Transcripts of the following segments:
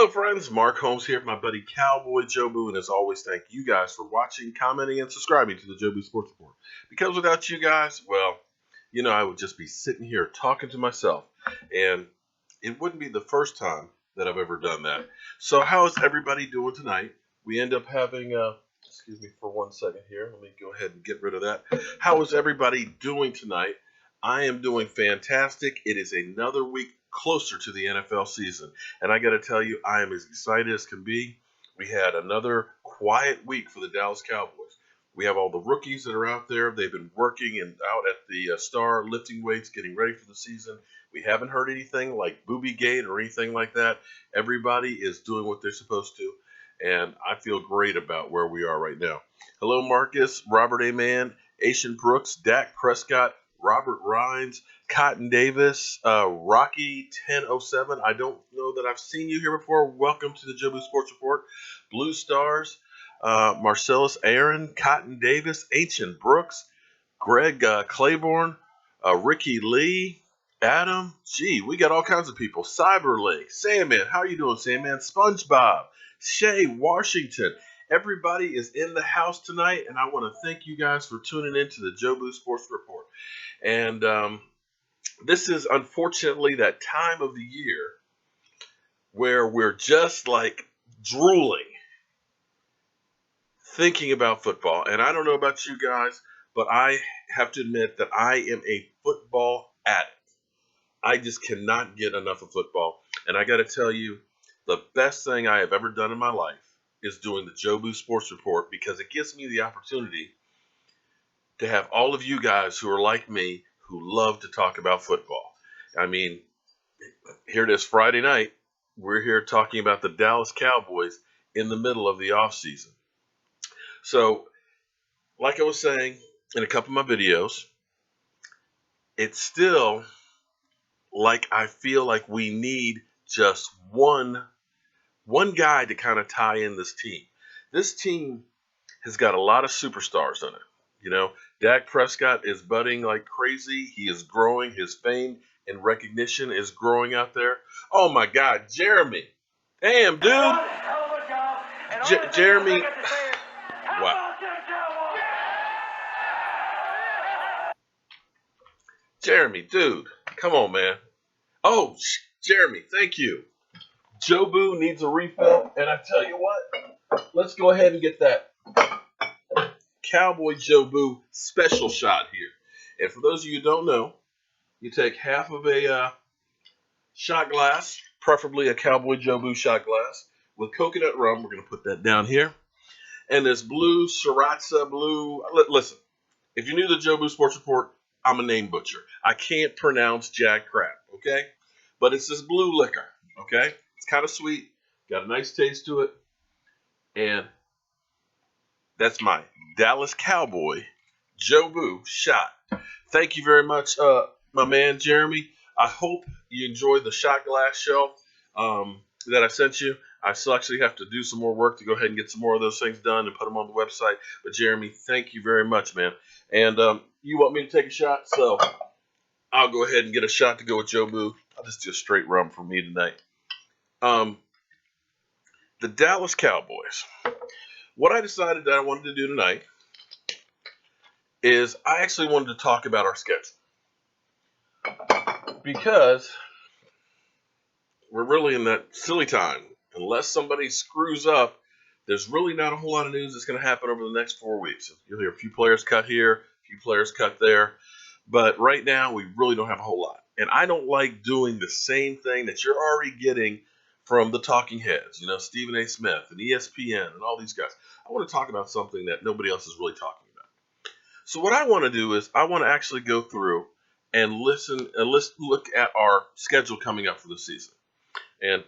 Hello, friends. Mark Holmes here with my buddy Cowboy Jobu, and as always, thank you guys for watching, commenting, and subscribing to the Jobu Sports Report. Because without you guys, well, I would just be sitting here talking to myself, and it wouldn't be the first time that I've ever done that. So how is everybody doing tonight? We end up having, excuse me for 1 second here. Let me go ahead and get rid of that. How is everybody doing tonight? I am doing fantastic. It is another week closer to the NFL season. And I got to tell you, I am as excited as can be. We had another quiet week for the Dallas Cowboys. We have all the rookies that are out there. They've been working and out at the Star lifting weights, getting ready for the season. We haven't heard anything like Booby Gate or anything like that. Everybody is doing what they're supposed to. And I feel great about where we are right now. Hello, Marcus, Robert A. Mann, Aishan Brooks, Dak Prescott, Robert Rhines, Cotton Davis, Rocky 1007. I don't know that I've seen you here before. Welcome to the Jobu Sports Report. Blue Stars, Marcellus Aaron, Cotton Davis, Ancient Brooks, Greg Claiborne, Ricky Lee, Adam. Gee, we got all kinds of people. Cyberlink, Sandman. How are you doing, Sandman? SpongeBob, Shay Washington. Everybody is in the house tonight, and I want to thank you guys for tuning in to the Jobu Sports Report. And this is unfortunately that time of the year where we're just like drooling, thinking about football. And I don't know about you guys, but I have to admit that I am a football addict. I just cannot get enough of football. And I got to tell you, the best thing I have ever done in my life is doing the Jobu Sports Report, because it gives me the opportunity to have all of you guys who are like me, who love to talk about football. I mean, here it is Friday night. We're here talking about the Dallas Cowboys in the middle of the offseason. So, like I was saying in a couple of my videos, it's still like I feel like we need just one guy to kind of tie in this team. This team has got a lot of superstars on it. Dak Prescott is budding like crazy. He is growing. His fame and recognition is growing out there. Oh, my God, Jeremy. Damn, dude. Jeremy. Wow. Jeremy, dude. Come on, man. Oh, Jeremy, thank you. Jobu needs a refill, and I tell you what, let's go ahead and get that Cowboy Jobu special shot here. And for those of you who don't know, you take half of a shot glass, preferably a Cowboy Jobu shot glass, with coconut rum. We're going to put that down here. And this blue Sriracha blue. Listen, if you're new to the Jobu Sports Report, I'm a name butcher. I can't pronounce jack crap, okay? But it's this blue liquor, okay? It's kind of sweet, got a nice taste to it, and that's my Dallas Cowboy Jobu shot. Thank you very much, my man Jeremy. I hope you enjoyed the shot glass shelf that I sent you. I still actually have to do some more work to go ahead and get some more of those things done and put them on the website. But Jeremy, thank you very much, man. And you want me to take a shot, so I'll go ahead and get a shot to go with Jobu. I'll just do a straight rum for me tonight. The Dallas Cowboys. What I decided that I wanted to do tonight is I actually wanted to talk about our schedule, because we're really in that silly time. Unless somebody screws up, there's really not a whole lot of news that's going to happen over the next 4 weeks. You'll hear a few players cut here, a few players cut there. But right now, we really don't have a whole lot. And I don't like doing the same thing that you're already getting from the talking heads, Stephen A. Smith and ESPN and all these guys. I want to talk about something that nobody else is really talking about. So what I want to do is I want to actually go through and look at our schedule coming up for the season. And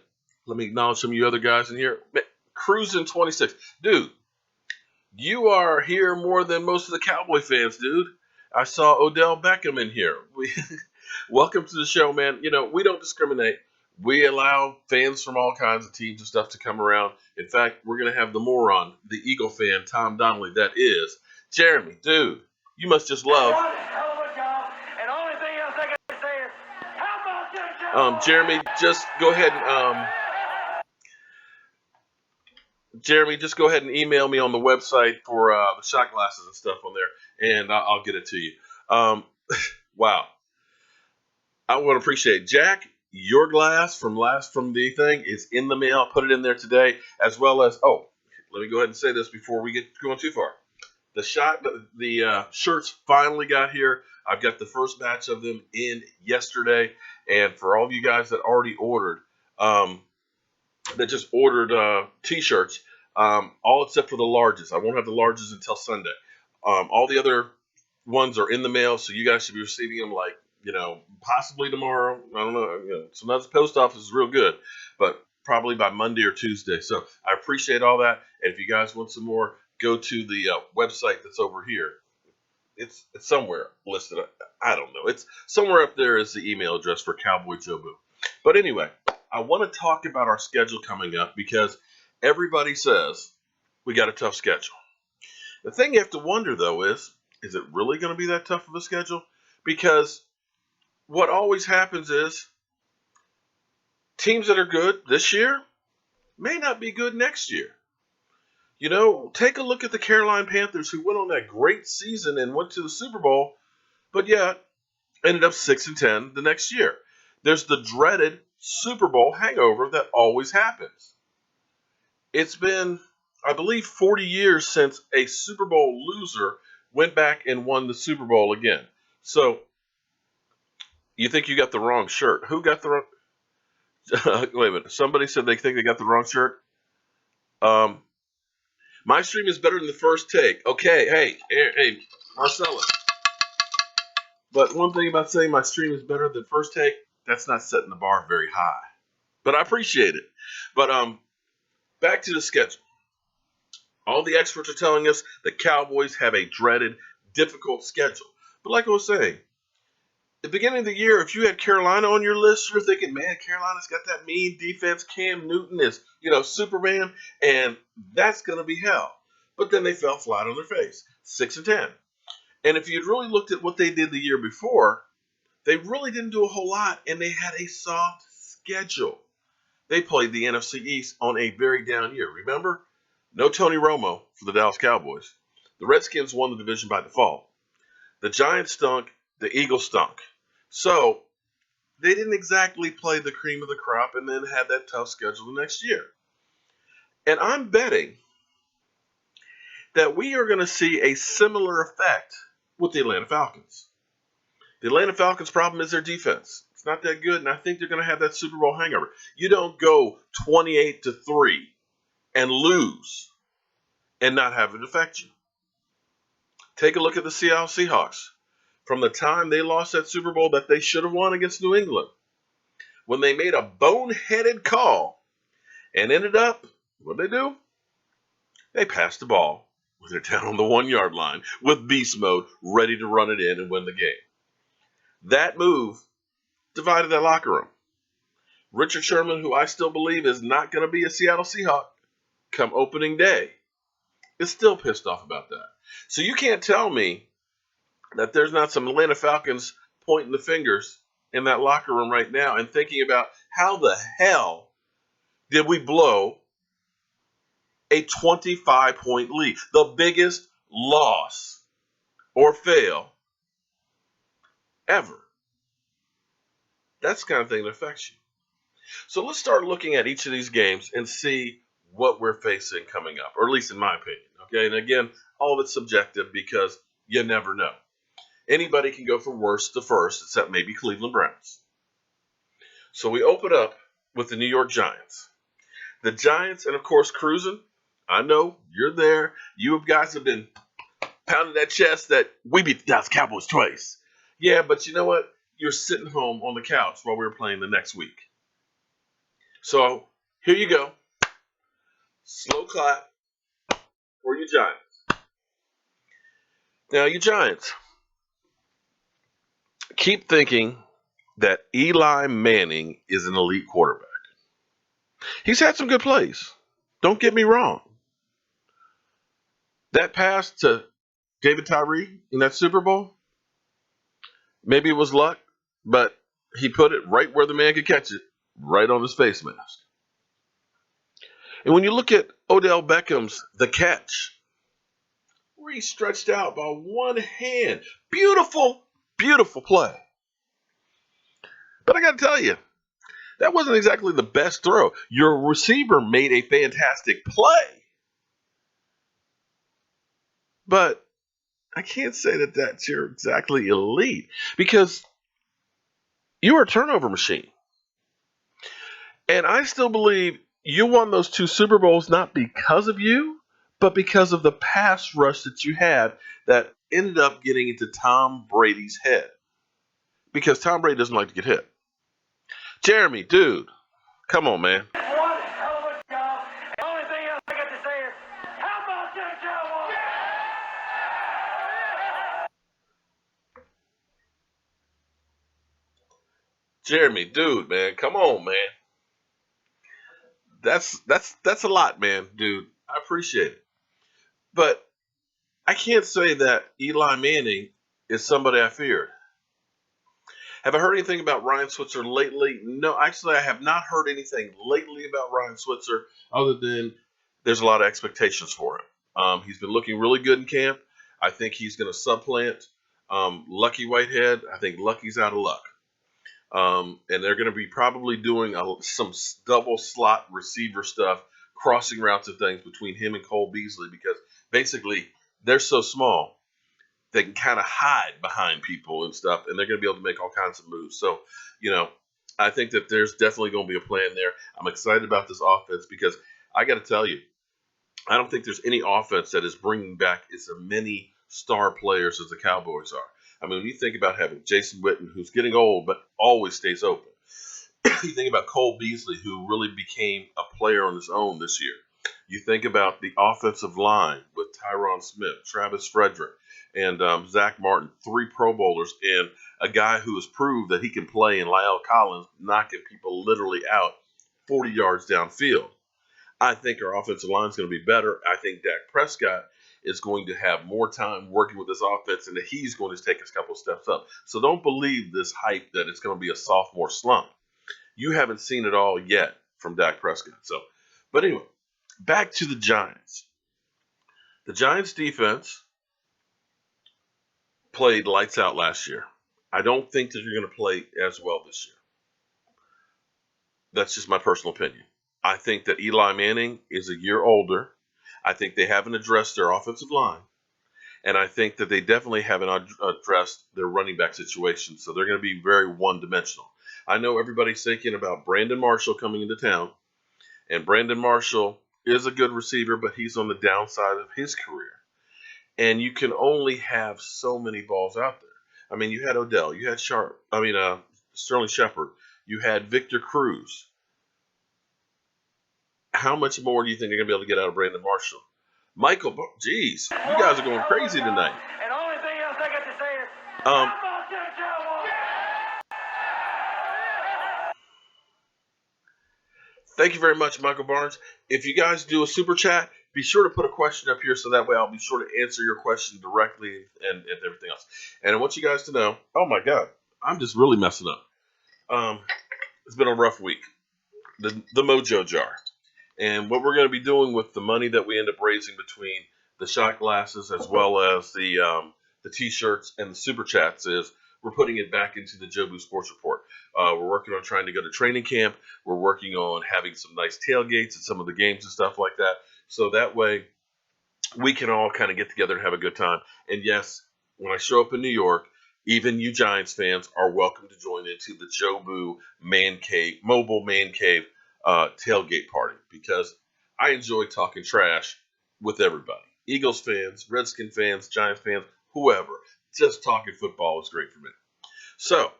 let me acknowledge some of you other guys in here. Cruising 26. Dude, you are here more than most of the Cowboy fans, dude. I saw Odell Beckham in here. Welcome to the show, man. We don't discriminate. We allow fans from all kinds of teams and stuff to come around. In fact, we're going to have the moron, the Eagle fan, Tom Donnelly. That is Jeremy. Dude, you must just love. Jeremy, just go ahead and Jeremy, just go ahead and email me on the website for the shot glasses and stuff on there, and I'll get it to you. Um, wow. I want to appreciate Jack. Your glass from the thing is in the mail. Put it in there today, as well as let me go ahead and say this before we get going too far. The shirts finally got here. I've got the first batch of them in yesterday, and for all of you guys that already ordered, that just ordered T-shirts, all except for the larges. I won't have the larges until Sunday. All the other ones are in the mail, so you guys should be receiving them possibly tomorrow. I don't know. Sometimes the post office is real good, but probably by Monday or Tuesday. So I appreciate all that. And if you guys want some more, go to the website that's over here. It's somewhere listed. I don't know. It's somewhere up there is the email address for Cowboy Jobu. But anyway, I want to talk about our schedule coming up because everybody says we got a tough schedule. The thing you have to wonder, though, is it really going to be that tough of a schedule? Because what always happens is teams that are good this year may not be good next year. Take a look at the Carolina Panthers, who went on that great season and went to the Super Bowl, but yet ended up 6-10 the next year. There's the dreaded Super Bowl hangover that always happens. It's been, I believe, 40 years since a Super Bowl loser went back and won the Super Bowl again. So, you think you got the wrong shirt. Who got the wrong... Wait a minute. Somebody said they think they got the wrong shirt. My stream is better than the first take. Okay, hey, Marcella. But one thing about saying my stream is better than first take, that's not setting the bar very high. But I appreciate it. But back to the schedule. All the experts are telling us the Cowboys have a dreaded, difficult schedule. But like I was saying, the beginning of the year, if you had Carolina on your list, you're thinking, man, Carolina's got that mean defense. Cam Newton is, Superman, and that's going to be hell. But then they fell flat on their face, 6-10. And if you'd really looked at what they did the year before, they really didn't do a whole lot, and they had a soft schedule. They played the NFC East on a very down year. Remember? No Tony Romo for the Dallas Cowboys. The Redskins won the division by default. The Giants stunk. The Eagles stunk. So, they didn't exactly play the cream of the crop and then had that tough schedule the next year. And I'm betting that we are going to see a similar effect with the Atlanta Falcons. The Atlanta Falcons' problem is their defense. It's not that good, and I think they're going to have that Super Bowl hangover. You don't go 28-3 and lose and not have it affect you. Take a look at the Seattle Seahawks. From the time they lost that Super Bowl that they should have won against New England, when they made a boneheaded call and ended up, what did they do? They passed the ball when they're down on the 1-yard line with beast mode, ready to run it in and win the game. That move divided that locker room. Richard Sherman, who I still believe is not going to be a Seattle Seahawk come opening day, is still pissed off about that. So you can't tell me that there's not some Atlanta Falcons pointing the fingers in that locker room right now and thinking about how the hell did we blow a 25-point lead, the biggest loss or fail ever. That's the kind of thing that affects you. So let's start looking at each of these games and see what we're facing coming up, or at least in my opinion. Okay, and again, all of it's subjective because you never know. Anybody can go from worst to first, except maybe Cleveland Browns. So we open up with the New York Giants. The Giants, and of course, cruising. I know you're there. You guys have been pounding that chest that we beat the Dallas Cowboys twice. Yeah, but you know what? You're sitting home on the couch while we were playing the next week. So here you go. Slow clap for you Giants. Now, you Giants, keep thinking that Eli Manning is an elite quarterback. He's had some good plays. Don't get me wrong. That pass to David Tyree in that Super Bowl, maybe it was luck, but he put it right where the man could catch it, right on his face mask. And when you look at Odell Beckham's The Catch, where he stretched out by one hand. Beautiful, beautiful play. But I got to tell you, that wasn't exactly the best throw. Your receiver made a fantastic play. But I can't say that that's your exactly elite because you are a turnover machine. And I still believe you won those 2 Super Bowls not because of you, but because of the pass rush that you had that ended up getting into Tom Brady's head. Because Tom Brady doesn't like to get hit. Jeremy, dude, come on, man. One hell of a job. The only thing else I got to say is, how about that, Cowboys? Jeremy, dude, man, come on, man. That's a lot, man, dude. I appreciate it. But I can't say that Eli Manning is somebody I feared. Have I heard anything about Ryan Switzer lately? No, actually, I have not heard anything lately about Ryan Switzer other than there's a lot of expectations for him. He's been looking really good in camp. I think he's going to supplant Lucky Whitehead. I think Lucky's out of luck. And they're going to be probably doing some double slot receiver stuff, crossing routes and things between him and Cole Beasley because basically they're so small they can kind of hide behind people and stuff, and they're going to be able to make all kinds of moves. So, I think that there's definitely going to be a plan there. I'm excited about this offense because I got to tell you, I don't think there's any offense that is bringing back as many star players as the Cowboys are. I mean, when you think about having Jason Witten, who's getting old but always stays open. You think about Cole Beasley, who really became a player on his own this year. You think about the offensive line with Tyron Smith, Travis Frederick, and Zach Martin, 3 Pro Bowlers, and a guy who has proved that he can play in La'el Collins, knocking people literally out 40 yards downfield. I think our offensive line is going to be better. I think Dak Prescott is going to have more time working with this offense and that he's going to take a couple steps up. So don't believe this hype that it's going to be a sophomore slump. You haven't seen it all yet from Dak Prescott. But anyway, back to the Giants. The Giants defense played lights out last year. I don't think that you're going to play as well this year. That's just my personal opinion. I think that Eli Manning is a year older. I think they haven't addressed their offensive line. And I think that they definitely haven't addressed their running back situation. So they're going to be very one-dimensional. I know everybody's thinking about Brandon Marshall coming into town. And Brandon Marshall is a good receiver, but he's on the downside of his career. And you can only have so many balls out there. I mean, you had Odell, you had Sterling Shepard, you had Victor Cruz. How much more do you think you're going to be able to get out of Brandon Marshall? Michael, geez, you guys are going crazy tonight. And the only thing else I got to say is, how about that, Cowboys? Thank you very much, Michael Barnes. If you guys do a super chat, be sure to put a question up here so that way I'll be sure to answer your question directly and everything else. And I want you guys to know, oh my God, I'm just really messing up. It's been a rough week. The Mojo Jar. And what we're going to be doing with the money that we end up raising between the shot glasses as well as the T-shirts and the super chats is we're putting it back into the Jobu Sports Report. We're working on trying to go to training camp. We're working on having some nice tailgates at some of the games and stuff like that. So that way we can all kind of get together and have a good time. And yes, when I show up in New York, even you Giants fans are welcome to join into the Jobu Mobile Man Cave tailgate party because I enjoy talking trash with everybody. Eagles fans, Redskin fans, Giants fans, whoever. Just talking football is great for me. So,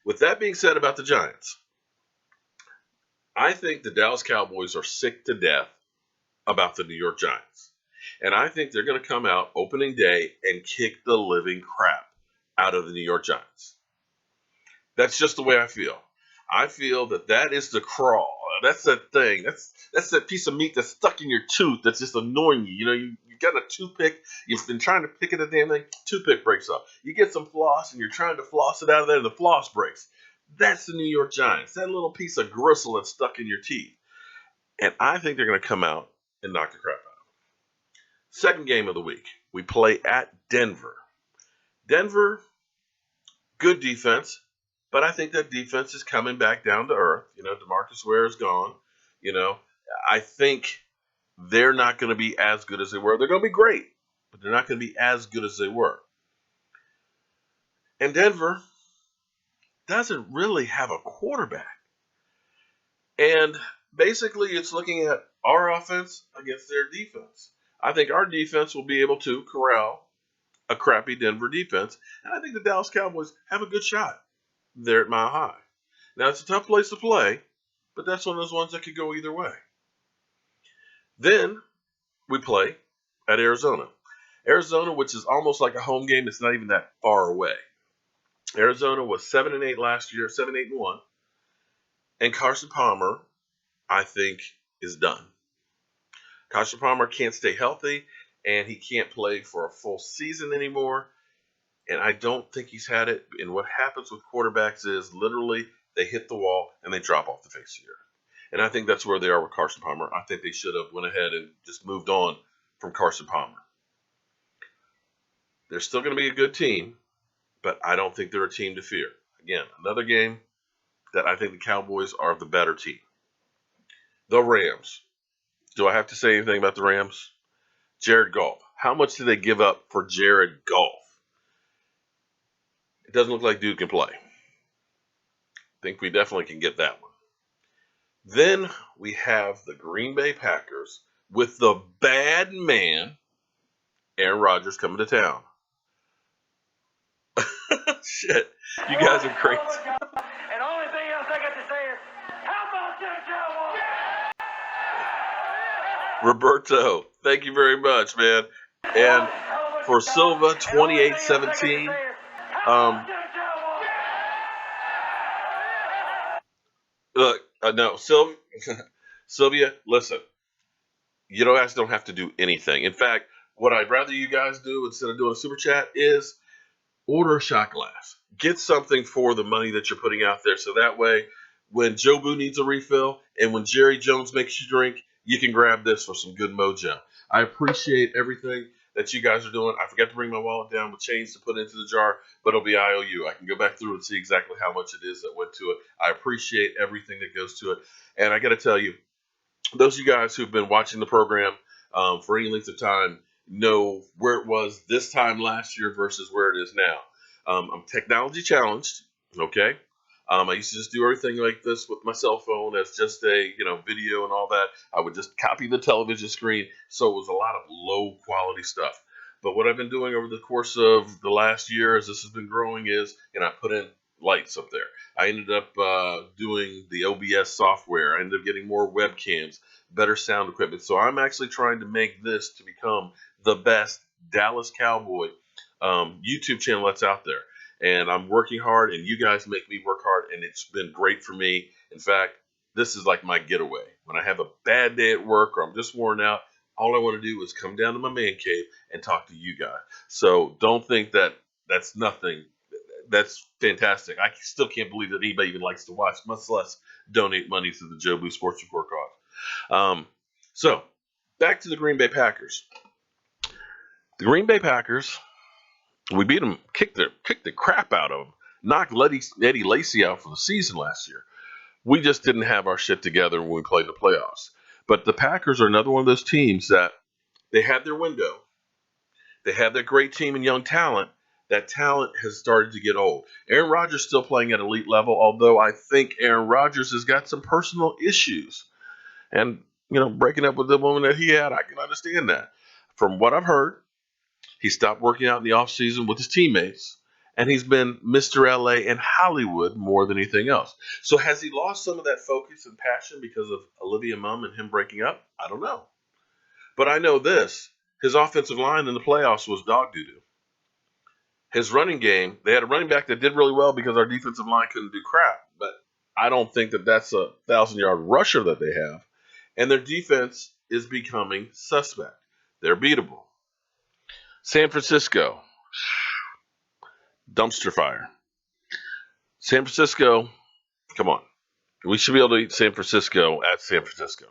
with that being said about the Giants, I think the Dallas Cowboys are sick to death about the New York Giants. And I think they're going to come out opening day and kick the living crap out of the New York Giants. That's just the way I feel. I feel that is the crawl. That's that thing. That's that piece of meat that's stuck in your tooth that's just annoying you. You know, you got a toothpick. You've been trying to pick at the damn thing. Toothpick breaks up. You get some floss and you're trying to floss it out of there and the floss breaks. That's the New York Giants. That little piece of gristle that's stuck in your teeth. And I think they're going to come out and knock the crap out of them. Second game of the week, we play at Denver. Denver, good defense, but I think that defense is coming back down to earth. DeMarcus Ware is gone. I think they're not going to be as good as they were. They're going to be great, but they're not going to be as good as they were. And Denver doesn't really have a quarterback. And basically, it's looking at our offense against their defense. I think our defense will be able to corral a crappy Denver defense. And I think the Dallas Cowboys have a good shot there at Mile High. Now, it's a tough place to play, but that's one of those ones that could go either way. Then we play at Arizona. Arizona, which is almost like a home game, it's not even that far away. Arizona was 7-8 last year, 7-8-1. And Carson Palmer, I think, is done. Carson Palmer can't stay healthy, and he can't play for a full season anymore. And I don't think he's had it. And what happens with quarterbacks is literally they hit the wall and they drop off the face of the earth. And I think that's where they are with Carson Palmer. I think they should have went ahead and just moved on from Carson Palmer. They're still going to be a good team, but I don't think they're a team to fear. Again, another game that I think the Cowboys are the better team. The Rams. Do I have to say anything about the Rams? Jared Goff. How much did they give up for Jared Goff? It doesn't look like dude can play. I think we definitely can get that one. Then we have the Green Bay Packers with the bad man, Aaron Rodgers, coming to town. Shit. You guys are crazy. And the only thing else I got to say is, how about that Cowboys? Roberto, thank you very much, man. And for Silva, 28-17. Look, no, Sylvia, listen. You guys don't have to do anything. In fact, what I'd rather you guys do instead of doing a super chat is order a shot glass. Get something for the money that you're putting out there, so that way when Joe Boo needs a refill and when Jerry Jones makes you drink, you can grab this for some good mojo. I appreciate everything that you guys are doing. I forgot to bring my wallet down with change to put into the jar, but it'll be IOU. I can go back through and see exactly how much it is that went to it. I appreciate everything that goes to it. And I got to tell you, those of you guys who've been watching the program for any length of time know where it was this time last year versus where it is now. I'm technology challenged, okay? I used to just do everything like this with my cell phone as just a, video and all that. I would just copy the television screen, so it was a lot of low quality stuff. But what I've been doing over the course of the last year as this has been growing is, I put in lights up there. I ended up doing the OBS software. I ended up getting more webcams, better sound equipment. So I'm actually trying to make this to become the best Dallas Cowboy YouTube channel that's out there. And I'm working hard, and you guys make me work hard, and it's been great for me. In fact, this is like my getaway. When I have a bad day at work or I'm just worn out, all I want to do is come down to my man cave and talk to you guys. So don't think that that's nothing. That's fantastic. I still can't believe that anybody even likes to watch, much less donate money to the Joe Boo Sports Report cause. So back to the Green Bay Packers. The Green Bay Packers, we beat them, kicked the crap out of them, knocked Eddie Lacy out for the season last year. We just didn't have our shit together when we played the playoffs. But the Packers are another one of those teams that they had their window. They have that great team and young talent. That talent has started to get old. Aaron Rodgers is still playing at elite level, although I think Aaron Rodgers has got some personal issues. And, breaking up with the woman that he had, I can understand that. From what I've heard, he stopped working out in the offseason with his teammates, and he's been Mr. LA and Hollywood more than anything else. So has he lost some of that focus and passion because of Olivia Munn and him breaking up? I don't know. But I know this. His offensive line in the playoffs was dog doo-doo. His running game, they had a running back that did really well because our defensive line couldn't do crap. But I don't think that that's a 1,000-yard rusher that they have. And their defense is becoming suspect. They're beatable. San Francisco, dumpster fire. San Francisco, come on. We should be able to eat San Francisco at San Francisco.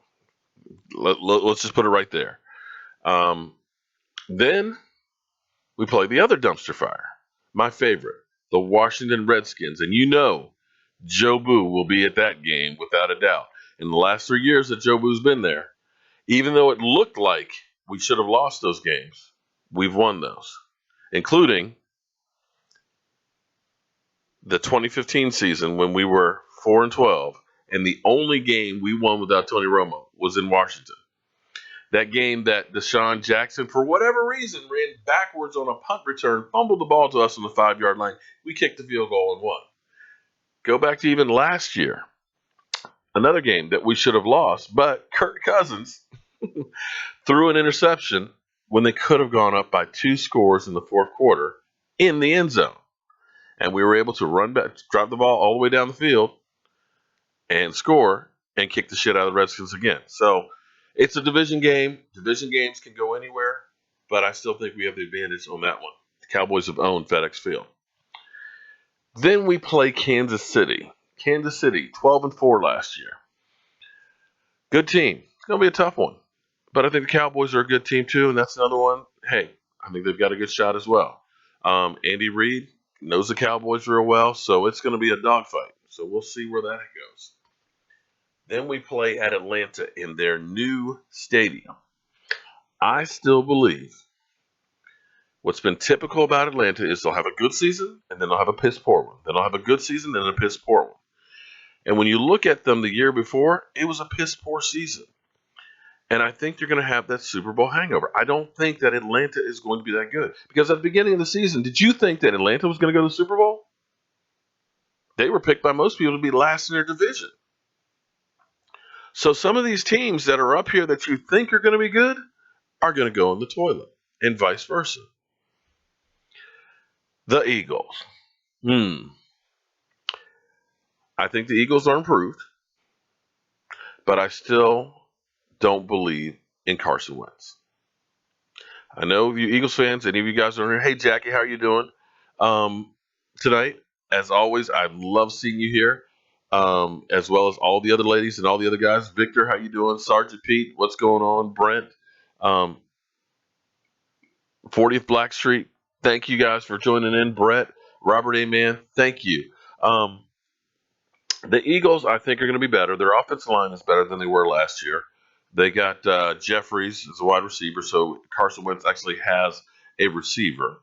Let's just put it right there. Then we play the other dumpster fire, my favorite, the Washington Redskins. And Joe Boo will be at that game without a doubt. In the last 3 years that Joe Boo's been there, even though it looked like we should have lost those games, we've won those, including the 2015 season when we were 4-12, and the only game we won without Tony Romo was in Washington. That game that Deshaun Jackson, for whatever reason, ran backwards on a punt return, fumbled the ball to us on the 5-yard line. We kicked the field goal and won. Go back to even last year, another game that we should have lost, but Kirk Cousins threw an interception when they could have gone up by 2 scores in the fourth quarter in the end zone. And we were able to run back, drive the ball all the way down the field and score and kick the shit out of the Redskins again. So it's a division game. Division games can go anywhere, but I still think we have the advantage on that one. The Cowboys have owned FedEx Field. Then we play Kansas City. Kansas City, 12-4 last year. Good team. It's going to be a tough one. But I think the Cowboys are a good team too, and that's another one. Hey, I think they've got a good shot as well. Andy Reid knows the Cowboys real well, so it's going to be a dogfight. So we'll see where that goes. Then we play at Atlanta in their new stadium. I still believe what's been typical about Atlanta is they'll have a good season, and then they'll have a piss-poor one. Then they'll have a good season, and a piss-poor one. And when you look at them the year before, it was a piss-poor season. And I think they're going to have that Super Bowl hangover. I don't think that Atlanta is going to be that good. Because at the beginning of the season, did you think that Atlanta was going to go to the Super Bowl? They were picked by most people to be last in their division. So some of these teams that are up here that you think are going to be good are going to go in the toilet, and vice versa. The Eagles. I think the Eagles are improved, but I still don't believe in Carson Wentz. I know you Eagles fans, any of you guys are here. Hey, Jackie, how are you doing tonight? As always, I love seeing you here, as well as all the other ladies and all the other guys. Victor, how you doing? Sergeant Pete, what's going on? Brent, 40th Black Street, thank you guys for joining in. Brett, Robert, amen, thank you. The Eagles, I think, are going to be better. Their offensive line is better than they were last year. They got Jeffries as a wide receiver, so Carson Wentz actually has a receiver.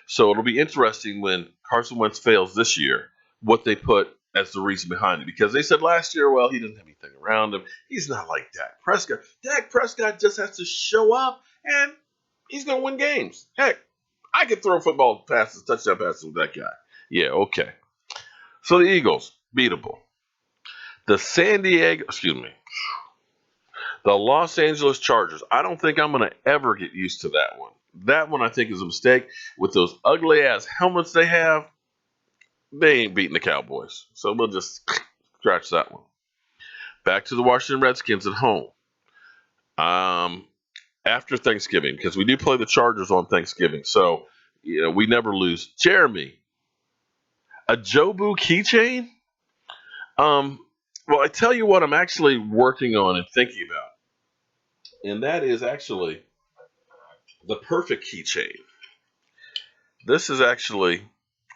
So it'll be interesting when Carson Wentz fails this year, what they put as the reason behind it. Because they said last year, well, he doesn't have anything around him. He's not like Dak Prescott. Dak Prescott just has to show up, and he's going to win games. Heck, I could throw football passes, touchdown passes with that guy. Yeah, okay. So the Eagles, beatable. The Los Angeles Chargers. I don't think I'm going to ever get used to that one. That one I think is a mistake. With those ugly ass helmets they have, they ain't beating the Cowboys. So we'll just scratch that one. Back to the Washington Redskins at home. After Thanksgiving, because we do play the Chargers on Thanksgiving. So, we never lose. Jeremy, a Jobu keychain? Well, I tell you what I'm actually working on and thinking about. And that is actually the perfect keychain. This is actually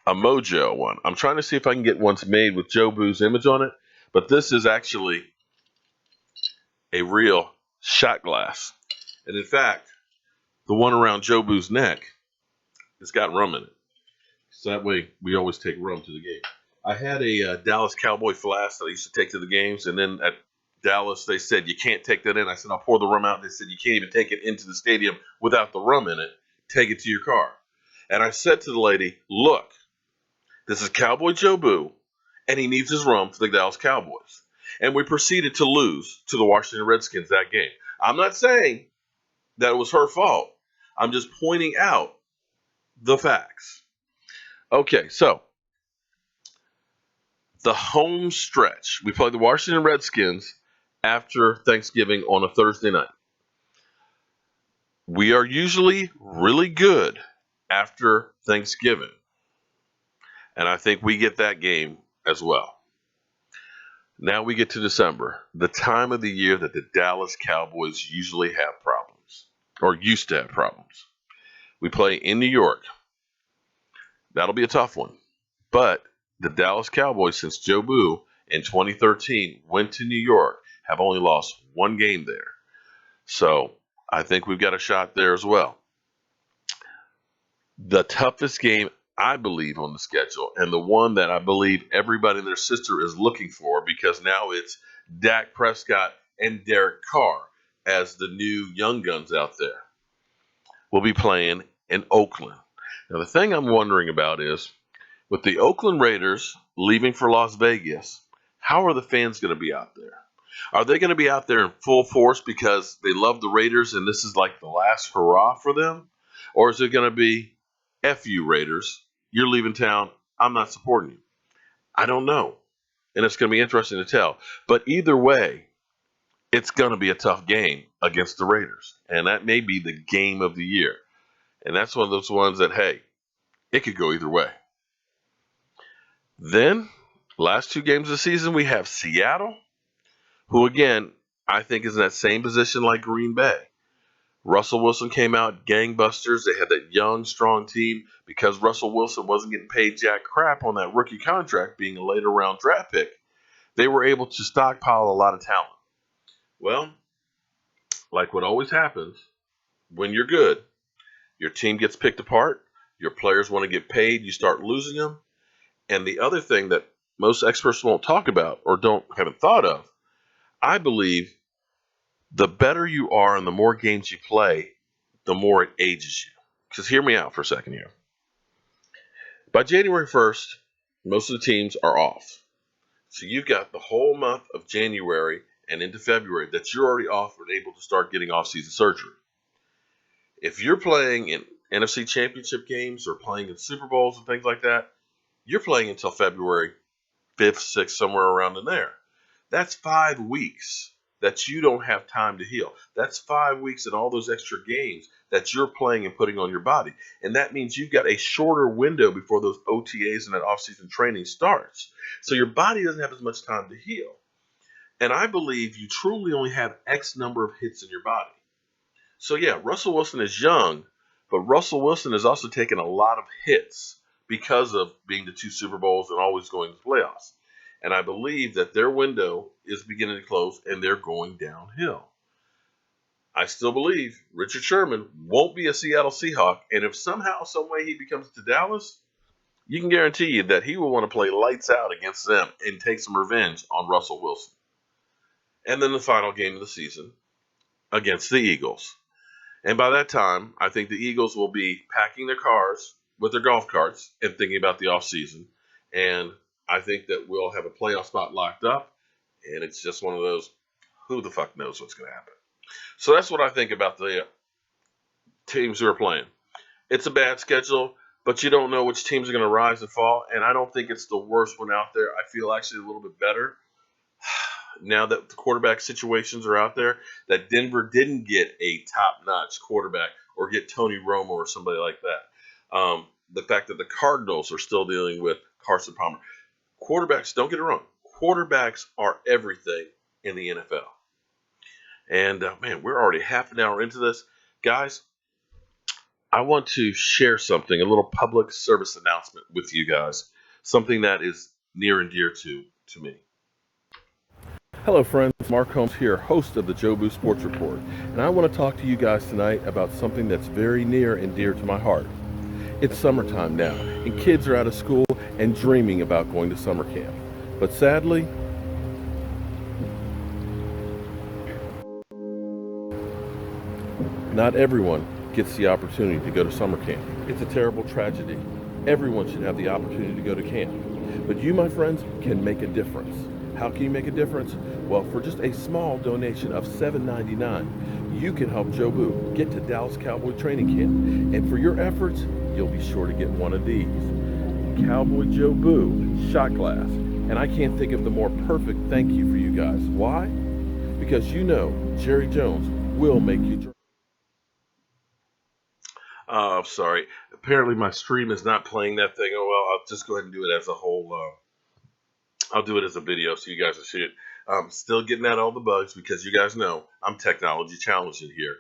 a Mojo one. I'm trying to see if I can get one made with Joe Boo's image on it. But this is actually a real shot glass. And in fact, the one around Joe Boo's neck, it's got rum in it. So that way we always take rum to the game. I had a Dallas Cowboy flask that I used to take to the games. And then at Dallas, they said, you can't take that in. I said, I'll pour the rum out. They said, you can't even take it into the stadium without the rum in it. Take it to your car. And I said to the lady, look, this is Cowboy Joe Boo, and he needs his rum for the Dallas Cowboys. And we proceeded to lose to the Washington Redskins that game. I'm not saying that it was her fault. I'm just pointing out the facts. Okay, so the home stretch. We play the Washington Redskins after Thanksgiving on a Thursday night. We are usually really good after Thanksgiving. And I think we get that game as well. Now we get to December, the time of the year that the Dallas Cowboys usually have problems, or used to have problems. We play in New York. That'll be a tough one. But the Dallas Cowboys, since Joe Boo in 2013 went to New York, have only lost one game there. So I think we've got a shot there as well. The toughest game, I believe, on the schedule, and the one that I believe everybody and their sister is looking for, because now it's Dak Prescott and Derek Carr as the new young guns out there, will be playing in Oakland. Now, the thing I'm wondering about is, with the Oakland Raiders leaving for Las Vegas, how are the fans going to be out there? Are they going to be out there in full force because they love the Raiders and this is like the last hurrah for them? Or is it going to be, F you, Raiders, you're leaving town, I'm not supporting you? I don't know. And it's going to be interesting to tell. But either way, it's going to be a tough game against the Raiders. And that may be the game of the year. And that's one of those ones that, hey, it could go either way. Then, last two games of the season, we have Seattle, who again, I think is in that same position like Green Bay. Russell Wilson came out gangbusters. They had that young, strong team. Because Russell Wilson wasn't getting paid jack crap on that rookie contract, being a later round draft pick, they were able to stockpile a lot of talent. Well, like what always happens, when you're good, your team gets picked apart, your players want to get paid, you start losing them. And the other thing that most experts won't talk about or haven't thought of, I believe the better you are and the more games you play, the more it ages you. Because hear me out for a second here. By January 1st, most of the teams are off. So you've got the whole month of January and into February that you're already off and able to start getting off-season surgery. If you're playing in NFC Championship games or playing in Super Bowls and things like that, you're playing until February 5th, 6th, somewhere around in there. That's 5 weeks that you don't have time to heal. That's 5 weeks and all those extra games that you're playing and putting on your body. And that means you've got a shorter window before those OTAs and that off-season training starts. So your body doesn't have as much time to heal. And I believe you truly only have X number of hits in your body. So yeah, Russell Wilson is young, but Russell Wilson has also taken a lot of hits because of being to 2 Super Bowls and always going to the playoffs. And I believe that their window is beginning to close and they're going downhill. I still believe Richard Sherman won't be a Seattle Seahawk. And if somehow, some way he becomes to Dallas, you can guarantee you that he will want to play lights out against them and take some revenge on Russell Wilson. And then the final game of the season against the Eagles. And by that time, I think the Eagles will be packing their cars with their golf carts and thinking about the offseason. And I think that we'll have a playoff spot locked up. And it's just one of those, who the fuck knows what's going to happen. So that's what I think about the teams who are playing. It's a bad schedule, but you don't know which teams are going to rise and fall. And I don't think it's the worst one out there. I feel actually a little bit better now that the quarterback situations are out there, that Denver didn't get a top-notch quarterback or get Tony Romo or somebody like that. The fact that the Cardinals are still dealing with Carson Palmer. Quarterbacks, don't get it wrong, quarterbacks are everything in the NFL. And, man, we're already half an hour into this. Guys, I want to share something, a little public service announcement with you guys, something that is near and dear to me. Hello friends, Mark Holmes here, host of the Joe Boo Sports Report, and I want to talk to you guys tonight about something that's very near and dear to my heart. It's summertime now, and kids are out of school and dreaming about going to summer camp. But sadly, not everyone gets the opportunity to go to summer camp. It's a terrible tragedy. Everyone should have the opportunity to go to camp. But you, my friends, can make a difference. How can you make a difference? Well, for just a small donation of $7.99, you can help Joe Boo get to Dallas Cowboy training camp. And for your efforts, you'll be sure to get one of these. Cowboy Joe Boo shot glass. And I can't think of the more perfect thank you for you guys. Why? Because you know Jerry Jones will make you drink. Sorry. Apparently my stream is not playing that thing. Oh, well, I'll just go ahead and do it as a whole I'll do it as a video so you guys will see it. Still getting out all the bugs because you guys know I'm technology challenging here.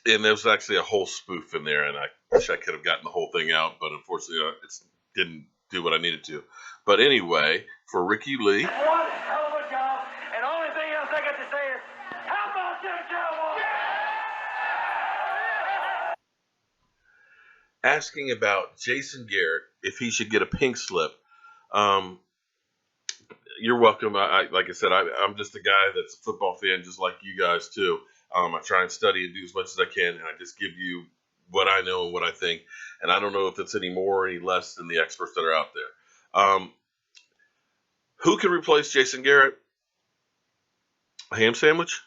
And there was actually a whole spoof in there, and I wish I could have gotten the whole thing out, but unfortunately, it didn't do what I needed to. But anyway, for Ricky Lee, One hell of a job, and the only thing else I got to say is, how about them Cowboys? asking about Jason Garrett if he should get a pink slip. Um, you're welcome. Like I said, I'm just a guy that's a football fan, just like you guys too. I try and study and do as much as I can, and I just give you what I know and what I think. And I don't know if it's any more or any less than the experts that are out there. Who can replace Jason Garrett? A ham sandwich?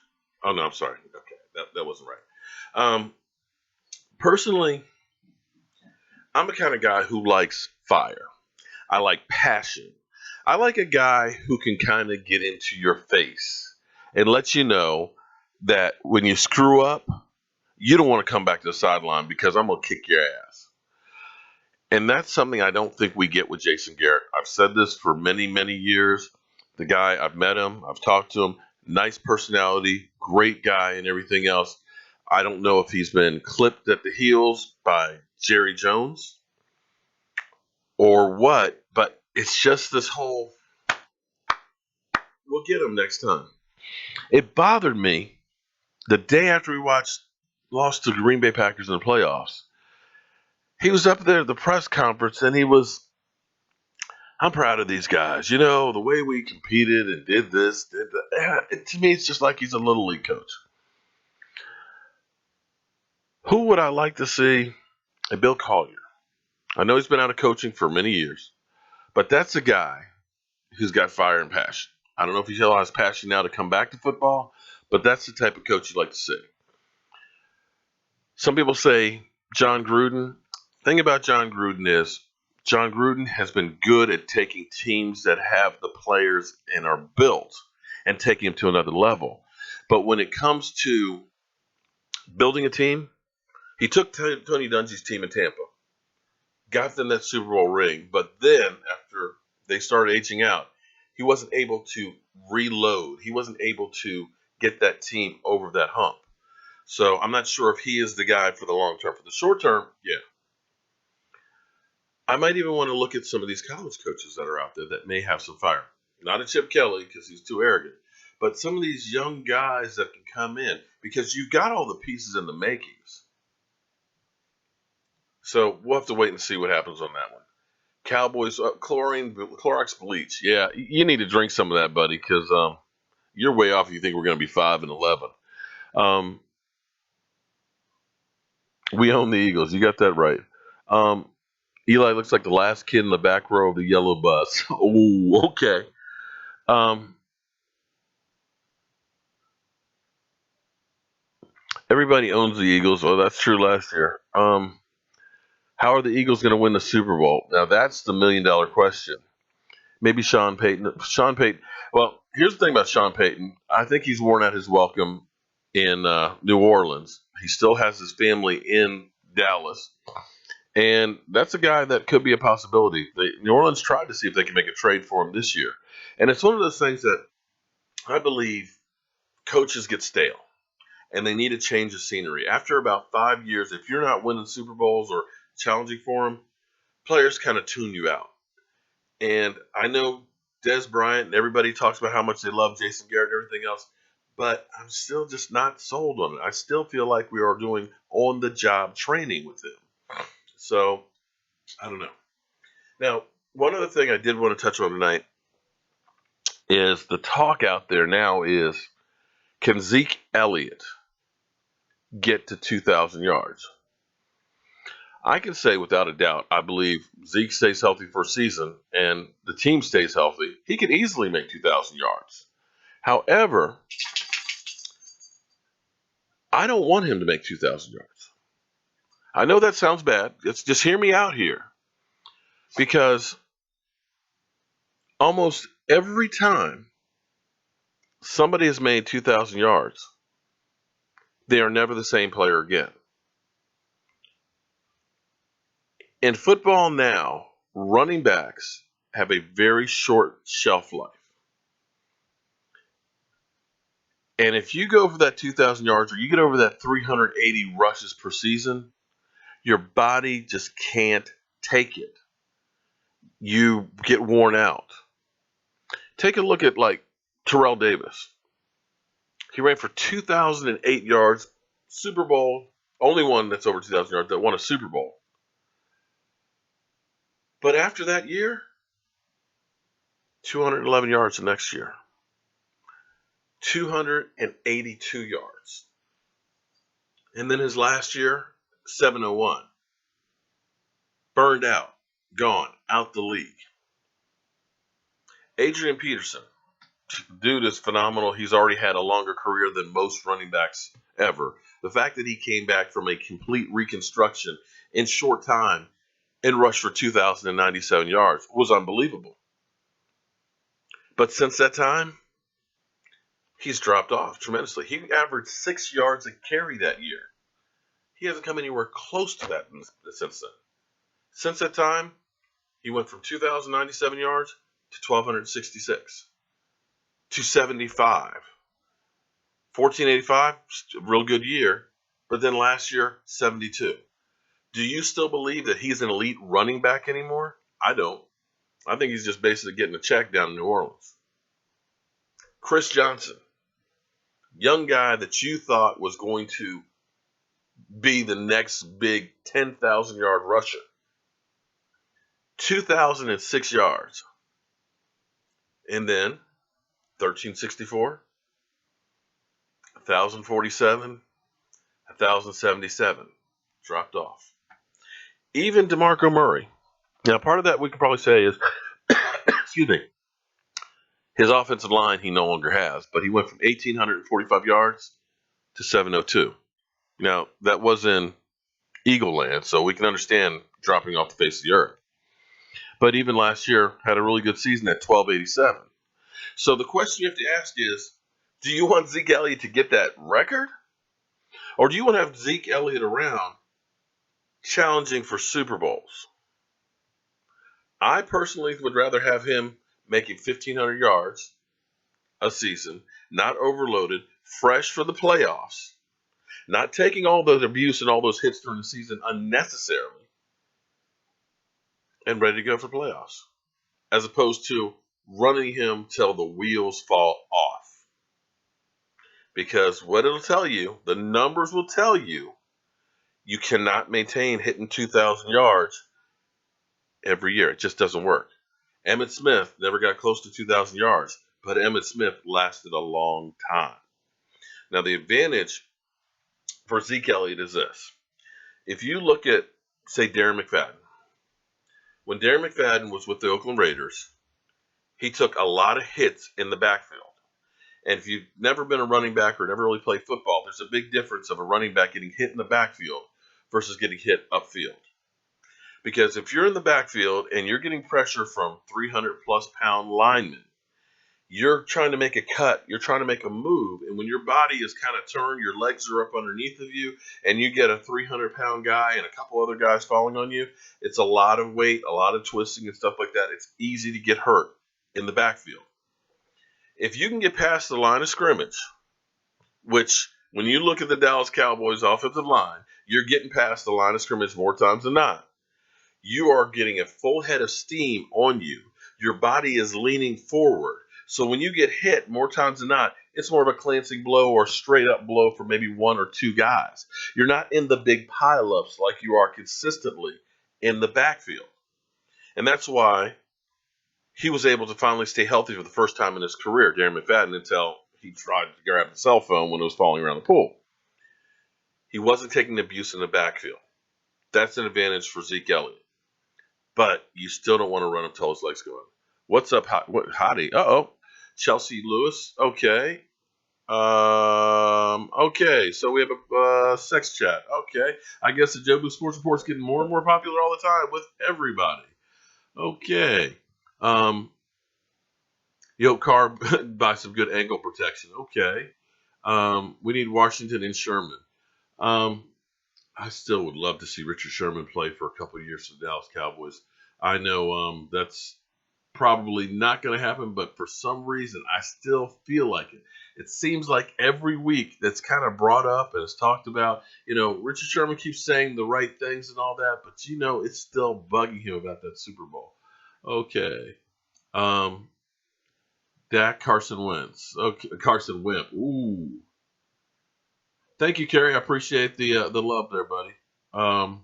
Oh no, I'm sorry. Okay, that wasn't right. Personally, I'm the kind of guy who likes fire. I like passion. I like a guy who can kind of get into your face and let you know that when you screw up, you don't want to come back to the sideline because I'm going to kick your ass. And that's something I don't think we get with Jason Garrett. I've said this for many, many years. The guy, I've met him, I've talked to him, nice personality, great guy, and everything else. I don't know if he's been clipped at the heels by Jerry Jones or what, but it's just this whole, we'll get him next time. It bothered me the day after we lost to the Green Bay Packers in the playoffs. He was up there at the press conference and he was, I'm proud of these guys. You know, the way we competed and did this, did that. To me, it's just like he's a little league coach. Who would I like to see? Bill Collier. I know he's been out of coaching for many years, but that's a guy who's got fire and passion. I don't know if he still has passion now to come back to football, but that's the type of coach you'd like to see. Some people say John Gruden. The thing about John Gruden is John Gruden has been good at taking teams that have the players and are built and taking them to another level. But when it comes to building a team, he took Tony Dungy's team in Tampa, got them that Super Bowl ring, but then after they started aging out, he wasn't able to reload. He wasn't able to get that team over that hump. So I'm not sure if he is the guy for the long term. For the short term, yeah. I might even want to look at some of these college coaches that are out there that may have some fire. Not a Chip Kelly because he's too arrogant, but some of these young guys that can come in because you've got all the pieces in the makings. So we'll have to wait and see what happens on that one. Cowboys, Clorox bleach. Yeah, you need to drink some of that, buddy, because you're way off if you think we're going to be 5-11. We own the Eagles. You got that right. Eli looks like the last kid in the back row of the yellow bus. Oh, okay. Everybody owns the Eagles. Oh, that's true last year. How are the Eagles going to win the Super Bowl? Now, that's the million-dollar question. Maybe Sean Payton. Sean Payton. Well, here's the thing about Sean Payton. I think he's worn out his welcome in New Orleans. He still has his family in Dallas. And that's a guy that could be a possibility. New Orleans tried to see if they can make a trade for him this year. And it's one of those things that I believe coaches get stale and they need a change of scenery. After about 5 years, if you're not winning Super Bowls or challenging for them, players kind of tune you out. And I know Des Bryant and everybody talks about how much they love Jason Garrett and everything else, but I'm still just not sold on it. I still feel like we are doing on-the-job training with him. So, I don't know. Now, one other thing I did want to touch on tonight is the talk out there now is, can Zeke Elliott get to 2,000 yards? I can say without a doubt, I believe Zeke stays healthy for a season and the team stays healthy. He could easily make 2,000 yards. However, I don't want him to make 2,000 yards. I know that sounds bad. Just hear me out here. Because almost every time somebody has made 2,000 yards, they are never the same player again. In football now, running backs have a very short shelf life. And if you go for that 2,000 yards or you get over that 380 rushes per season, your body just can't take it. You get worn out. Take a look at like Terrell Davis. He ran for 2,008 yards, Super Bowl, only one that's over 2,000 yards that won a Super Bowl. But after that year, 211 yards the next year, 282 yards. And then his last year, 701. Burned out, gone, out the league. Adrian Peterson, dude is phenomenal. He's already had a longer career than most running backs ever. The fact that he came back from a complete reconstruction in short time and rushed for 2,097 yards was unbelievable. But since that time, he's dropped off tremendously. He averaged 6 yards a carry that year. He hasn't come anywhere close to that since then. Since that time, he went from 2,097 yards to 1,266 to 75. 1,485, real good year. But then last year, 72. Do you still believe that he's an elite running back anymore? I don't. I think he's just basically getting a check down in New Orleans. Chris Johnson, young guy that you thought was going to be the next big 10,000-yard rusher. 2,006 yards. And then 1,364, 1,047, 1,077. Dropped off. Even DeMarco Murray. Now, part of that we could probably say is, excuse me, his offensive line he no longer has, but he went from 1,845 yards to 702. Now, that was in Eagle Land, so we can understand dropping off the face of the earth. But even last year had a really good season at 1,287. So the question you have to ask is, do you want Zeke Elliott to get that record? Or do you want to have Zeke Elliott around challenging for Super Bowls? I personally would rather have him making 1,500 yards a season, not overloaded, fresh for the playoffs, not taking all those abuse and all those hits during the season unnecessarily, and ready to go for playoffs, as opposed to running him till the wheels fall off. Because what it'll tell you, the numbers will tell you, you cannot maintain hitting 2,000 yards every year. It just doesn't work. Emmitt Smith never got close to 2,000 yards, but Emmitt Smith lasted a long time. Now, the advantage for Zeke Elliott is this. If you look at, say, Darren McFadden, when Darren McFadden was with the Oakland Raiders, he took a lot of hits in the backfield. And if you've never been a running back or never really played football, there's a big difference of a running back getting hit in the backfield versus getting hit upfield. Because if you're in the backfield and you're getting pressure from 300-plus pound linemen, you're trying to make a cut, you're trying to make a move, and when your body is kind of turned, your legs are up underneath of you, and you get a 300-pound guy and a couple other guys falling on you, it's a lot of weight, a lot of twisting and stuff like that. It's easy to get hurt in the backfield. If you can get past the line of scrimmage, which when you look at the Dallas Cowboys offensive line, you're getting past the line of scrimmage more times than not. You are getting a full head of steam on you. Your body is leaning forward. So when you get hit, more times than not, it's more of a glancing blow or straight up blow for maybe one or two guys. You're not in the big pileups like you are consistently in the backfield. And that's why he was able to finally stay healthy for the first time in his career, Darren McFadden, until he tried to grab the cell phone when it was falling around the pool. He wasn't taking abuse in the backfield. That's an advantage for Zeke Elliott. But you still don't want to run him till his legs go in. What's up, Hottie? Uh-oh. Chelsea Lewis. Okay. Okay. So we have a sex chat. Okay. I guess the Jobu Sports Report's getting more and more popular all the time with everybody. Okay. Yo, Carr, buy some good ankle protection. Okay. We need Washington and Sherman. I still would love to see Richard Sherman play for a couple of years for the Dallas Cowboys. I know that's probably not going to happen, but for some reason, I still feel like it. It seems like every week that's kind of brought up and is talked about. Richard Sherman keeps saying the right things and all that, but it's still bugging him about that Super Bowl. Okay. Dak Carson Wentz. Okay, Carson Wimp. Ooh. Thank you, Kerry. I appreciate the love there, buddy.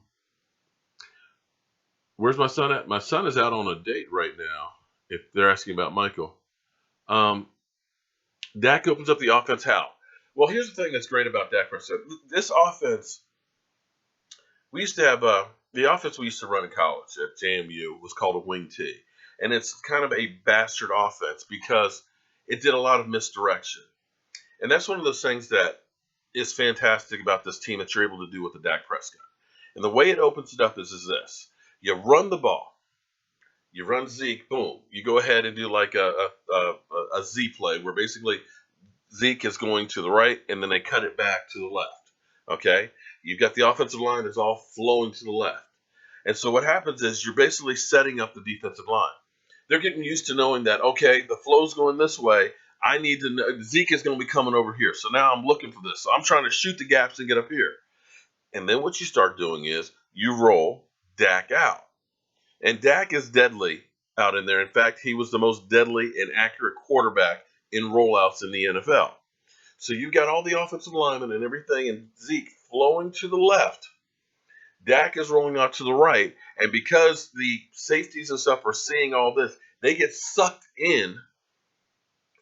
Where's my son at? My son is out on a date right now. If they're asking about Michael. Dak opens up the offense how? Well, here's the thing that's great about Dak Prescott. This offense, we used to have the offense we used to run in college at JMU was called a wing T. And it's kind of a bastard offense because it did a lot of misdirection. And that's one of those things that is fantastic about this team that you're able to do with the Dak Prescott. And the way it opens it up is this. You run the ball. You run Zeke, boom. You go ahead and do like a Z play where basically Zeke is going to the right and then they cut it back to the left. Okay? You've got the offensive line that's all flowing to the left. And so what happens is you're basically setting up the defensive line. They're getting used to knowing that, okay, the flow's going this way. I need to know Zeke is going to be coming over here. So now I'm looking for this. So I'm trying to shoot the gaps and get up here. And then what you start doing is you roll Dak out. And Dak is deadly out in there. In fact, he was the most deadly and accurate quarterback in rollouts in the NFL. So you've got all the offensive linemen and everything, and Zeke flowing to the left. Dak is rolling out to the right. And because the safeties and stuff are seeing all this, they get sucked in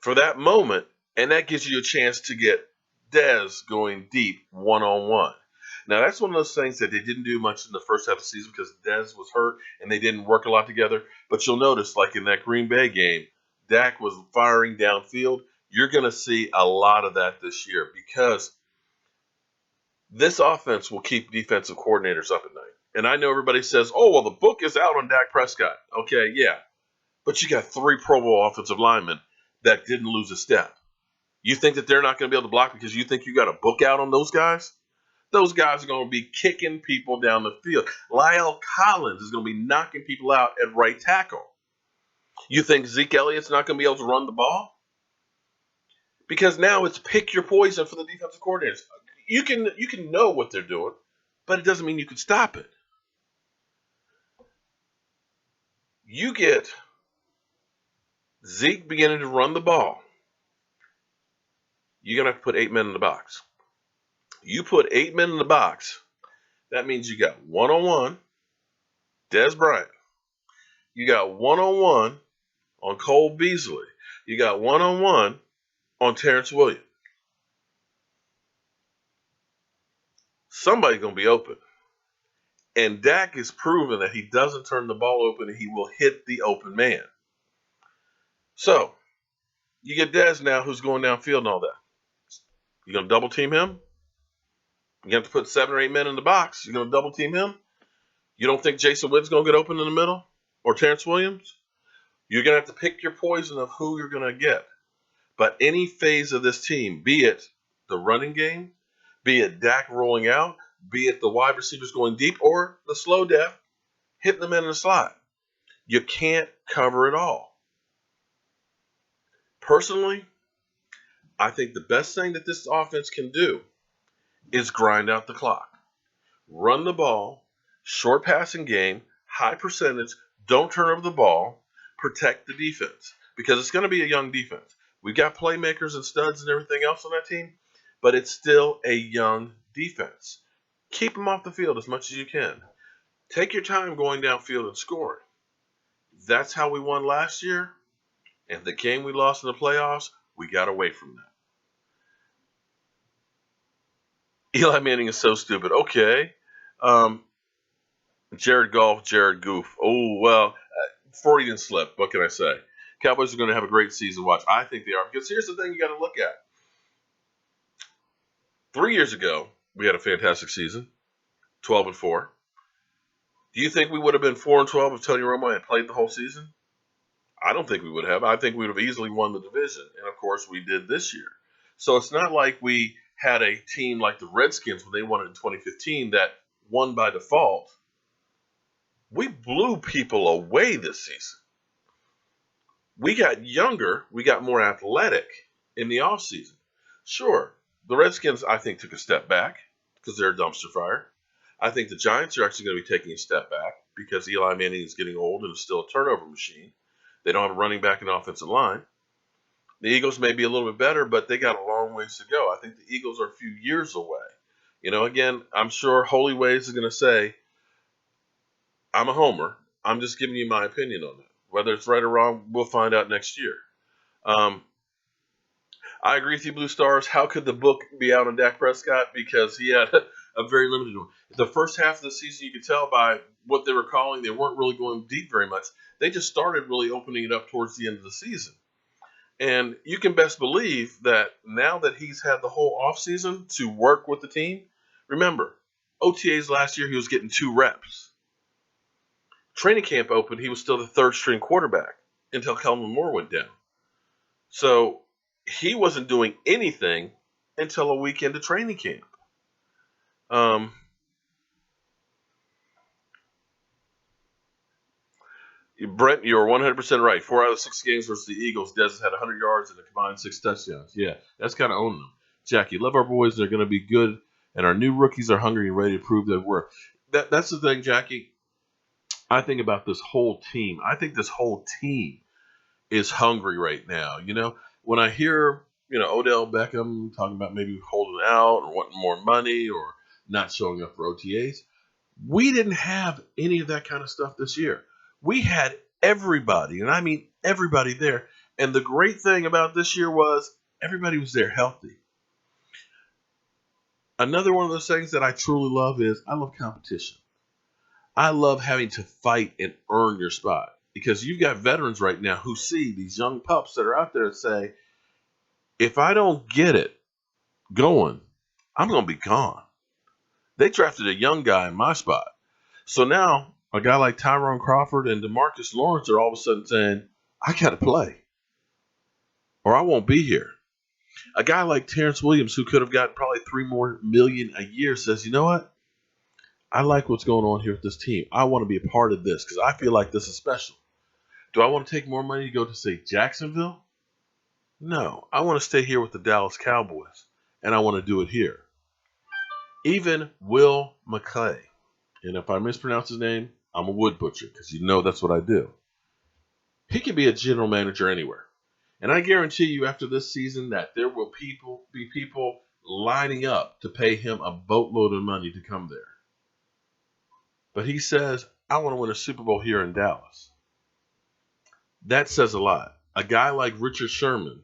for that moment, and that gives you a chance to get Dez going deep one-on-one. Now, that's one of those things that they didn't do much in the first half of the season because Dez was hurt and they didn't work a lot together. But you'll notice, like in that Green Bay game, Dak was firing downfield. You're going to see a lot of that this year because this offense will keep defensive coordinators up at night. And I know everybody says, oh, well, the book is out on Dak Prescott. Okay, yeah. But you got 3 Pro Bowl offensive linemen that didn't lose a step. You think that they're not going to be able to block because you think you got a book out on those guys? Those guys are going to be kicking people down the field. Lyle Collins is going to be knocking people out at right tackle. You think Zeke Elliott's not going to be able to run the ball? Because now it's pick your poison for the defensive coordinators. You can know what they're doing, but it doesn't mean you can stop it. You get Zeke beginning to run the ball. You're going to have to put 8 men in the box. You put 8 men in the box, that means you got one-on-one Dez Bryant. You got one-on-one on Cole Beasley. You got one-on-one on Terrence Williams. Somebody's going to be open. And Dak is proven that he doesn't turn the ball open and he will hit the open man. So, you get Dez now who's going downfield and all that. You going to double team him? You have to put 7 or 8 men in the box. You're going to double team him? You don't think Jason Witten's going to get open in the middle? Or Terrence Williams? You're going to have to pick your poison of who you're going to get. But any phase of this team, be it the running game, be it Dak rolling out, be it the wide receivers going deep, or the slow def, hitting them in the slot, you can't cover it all. Personally, I think the best thing that this offense can do is grind out the clock. Run the ball, short passing game, high percentage, don't turn over the ball, protect the defense. Because it's going to be a young defense. We've got playmakers and studs and everything else on that team, but it's still a young defense. Keep them off the field as much as you can. Take your time going downfield and scoring. That's how we won last year. And the game we lost in the playoffs, we got away from that. Eli Manning is so stupid. Okay. Jared Goff, Jared Goof. Oh, well, Freudian slip. What can I say? Cowboys are going to have a great season. Watch. I think they are. Because here's the thing you got to look at. 3 years ago, we had a fantastic season. 12-4. Do you think we would have been 4-12 if Tony Romo had played the whole season? I don't think we would have. I think we would have easily won the division. And, of course, we did this year. So it's not like we had a team like the Redskins when they won it in 2015 that won by default. We blew people away this season. We got younger, we got more athletic in the offseason. Sure, the Redskins, I think, took a step back because they're a dumpster fire. I think the Giants are actually going to be taking a step back because Eli Manning is getting old and is still a turnover machine. They don't have a running back and offensive line. The Eagles may be a little bit better, but they got a long ways to go. I think the Eagles are a few years away. Again, I'm sure Holy Ways is going to say, I'm a homer. I'm just giving you my opinion on it. Whether it's right or wrong, we'll find out next year. Um, I agree with you, Blue Stars. How could the book be out on Dak Prescott? Because he had a very limited one. The first half of the season, you could tell by what they were calling, they weren't really going deep very much. They just started really opening it up towards the end of the season. And you can best believe that now that he's had the whole offseason to work with the team, remember, OTAs last year, he was getting 2 reps. Training camp opened, he was still the third string quarterback until Kellen Moore went down. So he wasn't doing anything until a week into training camp. Brent, you're 100% right. 4 out of 6 games versus the Eagles, Dez has had 100 yards and a combined 6 touchdowns. Yeah, that's kind of owning them. Jackie, love our boys. They're going to be good, and our new rookies are hungry and ready to prove their worth. That's the thing, Jackie. I think about this whole team. I think this whole team is hungry right now. When I hear, Odell Beckham talking about maybe holding out or wanting more money or not showing up for OTAs, we didn't have any of that kind of stuff this year. We had everybody, and I mean everybody there. And the great thing about this year was everybody was there healthy. Another one of those things that I truly love is I love competition. I love having to fight and earn your spot because you've got veterans right now who see these young pups that are out there and say, if I don't get it going, I'm going to be gone. They drafted a young guy in my spot. So now a guy like Tyrone Crawford and DeMarcus Lawrence are all of a sudden saying, I got to play or I won't be here. A guy like Terrence Williams, who could have gotten probably $3 more million a year, says, you know what? I like what's going on here with this team. I want to be a part of this because I feel like this is special. Do I want to take more money to go to, say, Jacksonville? No. I want to stay here with the Dallas Cowboys, and I want to do it here. Even Will McClay, and if I mispronounce his name, I'm a wood butcher because that's what I do. He could be a general manager anywhere. And I guarantee you after this season that there will be people lining up to pay him a boatload of money to come there. But he says, I want to win a Super Bowl here in Dallas. That says a lot. A guy like Richard Sherman,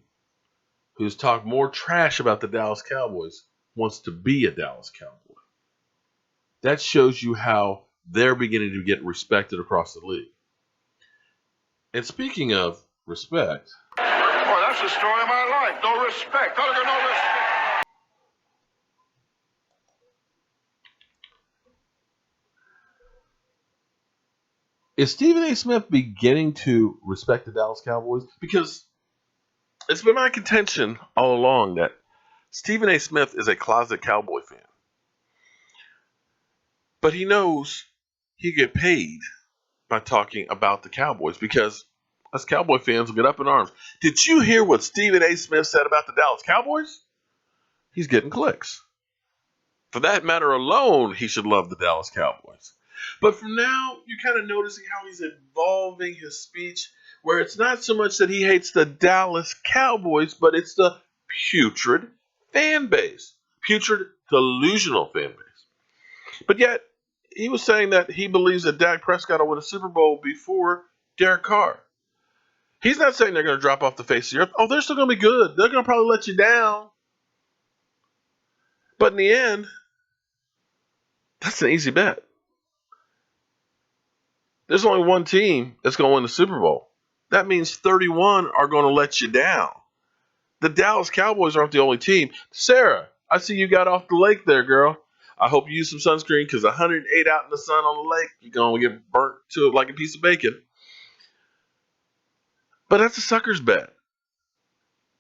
who's talked more trash about the Dallas Cowboys, wants to be a Dallas Cowboy. That shows you how they're beginning to get respected across the league. And speaking of respect. Boy, that's the story of my life. No respect. No respect. Is Stephen A. Smith beginning to respect the Dallas Cowboys? Because it's been my contention all along that Stephen A. Smith is a closet Cowboy fan. But he knows he get paid by talking about the Cowboys because us Cowboy fans will get up in arms. Did you hear what Stephen A. Smith said about the Dallas Cowboys? He's getting clicks. For that matter alone, he should love the Dallas Cowboys. But for now, you're kind of noticing how he's evolving his speech, where it's not so much that he hates the Dallas Cowboys, but it's the putrid fan base. Putrid, delusional fan base. But yet, he was saying that he believes that Dak Prescott will win a Super Bowl before Derek Carr. He's not saying they're going to drop off the face of the earth. Oh, they're still going to be good. They're going to probably let you down. But in the end, that's an easy bet. There's only one team that's going to win the Super Bowl. That means 31 are going to let you down. The Dallas Cowboys aren't the only team. Sarah, I see you got off the lake there, girl. I hope you use some sunscreen because 108 out in the sun on the lake, you're going to get burnt to it like a piece of bacon. But that's a sucker's bet.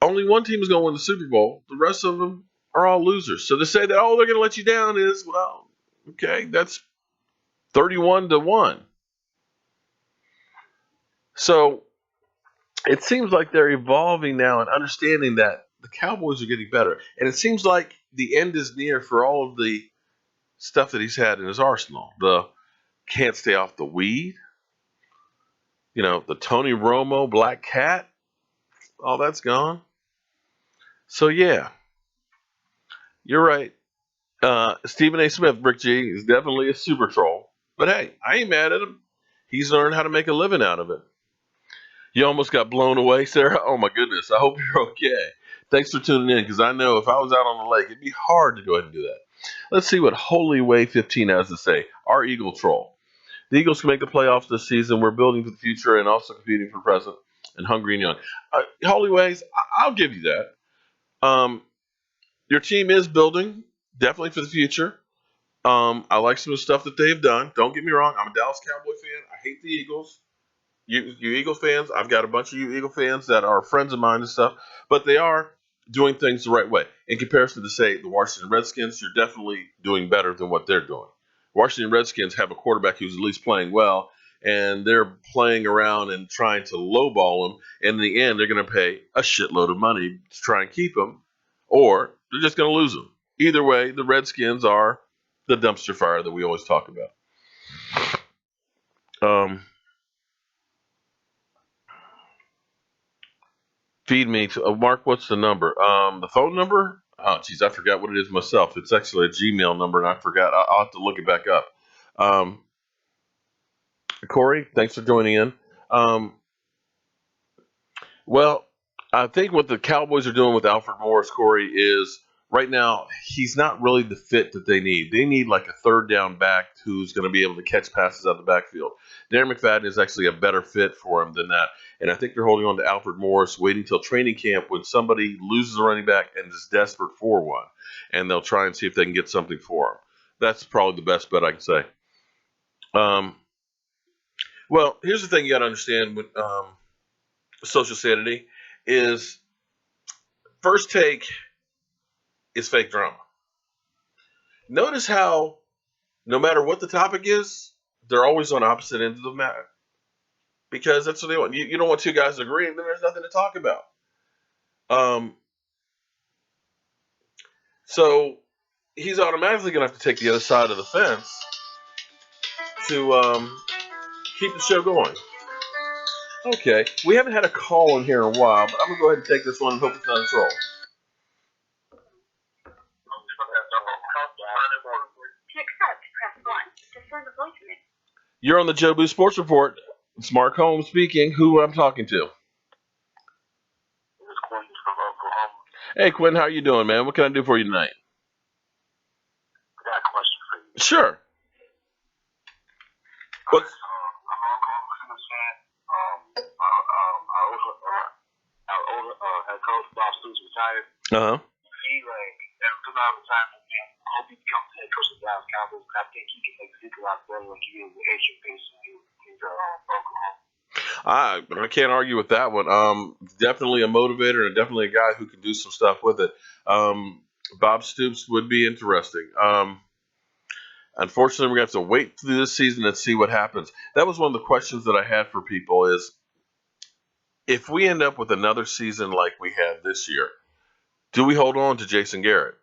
Only one team is going to win the Super Bowl. The rest of them are all losers. So to say that, they're going to let you down is, well, okay, that's 31-1. So it seems like they're evolving now and understanding that the Cowboys are getting better. And it seems like the end is near for all of the stuff that he's had in his arsenal. The can't stay off the weed, the Tony Romo Black Cat, all that's gone. So yeah, you're right. Stephen A. Smith, Brick G, is definitely a super troll. But hey, I ain't mad at him. He's learned how to make a living out of it. You almost got blown away, Sarah. Oh my goodness. I hope you're okay. Thanks for tuning in, because I know if I was out on the lake, it'd be hard to go ahead and do that. Let's see what Holy Way 15 has to say. Our Eagle troll. The Eagles can make the playoffs this season. We're building for the future and also competing for the present and hungry and young. Holy Ways, I'll give you that. Your team is building, definitely for the future. I like some of the stuff that they've done. Don't get me wrong. I'm a Dallas Cowboy fan. I hate the Eagles. You Eagle fans, I've got a bunch of you Eagle fans that are friends of mine and stuff, but they are doing things the right way. In comparison to, say, the Washington Redskins, you're definitely doing better than what they're doing. Washington Redskins have a quarterback who's at least playing well, and they're playing around and trying to lowball him. And in the end, they're going to pay a shitload of money to try and keep him, or they're just going to lose him. Either way, the Redskins are the dumpster fire that we always talk about. Feed me to Mark. What's the number? The phone number? Oh, geez, I forgot what it is myself. It's actually a Gmail number, and I forgot. I'll have to look it back up. Corey, thanks for joining in. Well, I think what the Cowboys are doing with Alfred Morris, Corey, is right now he's not really the fit that they need. They need like a third down back who's going to be able to catch passes out of the backfield. Darren McFadden is actually a better fit for him than that. And I think they're holding on to Alfred Morris, waiting till training camp when somebody loses a running back and is desperate for one. And they'll try and see if they can get something for him. That's probably the best bet I can say. Well, here's the thing you got to understand with social sanity is first take is fake drama. Notice how no matter what the topic is, they're always on opposite ends of the matter. Because that's what they want. You don't want two guys agreeing, then there's nothing to talk about. So he's automatically going to have to take the other side of the fence to keep the show going. Okay, we haven't had a call in here in a while, but I'm going to go ahead and take this one and hope it's not a troll. You're on the Joe Boo Sports Report. It's Mark Holmes speaking. Who I'm talking to? Hey, Quinn, how you doing, man? What can I do for you tonight? I got a question for you. Sure. What's... I'm a Cowboys fan. Our older head coach, Bob Stoops, retired. He, every time I hope he becomes the head coach of the Dallas Cowboys. I think he can make Zeke a lot better like he is with Asian face in Oklahoma. I can't argue with that one. Definitely a motivator and definitely a guy who can do some stuff with it. Bob Stoops would be interesting. Unfortunately, we're going to have to wait through this season and see what happens. That was one of the questions that I had for people is, if we end up with another season like we had this year, do we hold on to Jason Garrett?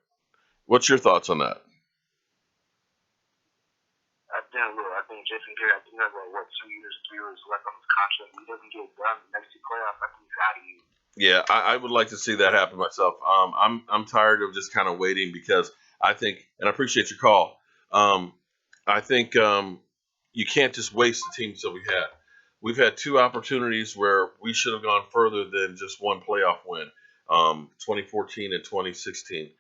What's your thoughts on that? I think Jason Garrett, I think he has 2 years, 3 years left on his contract. If he doesn't get it done the next two playoffs, I think he's out of here. Yeah, I would like to see that happen myself. I'm tired of just kind of waiting because I think, and I appreciate your call. I think you can't just waste the teams that we had. We've had two opportunities where we should have gone further than just one playoff win, 2014 and 2016.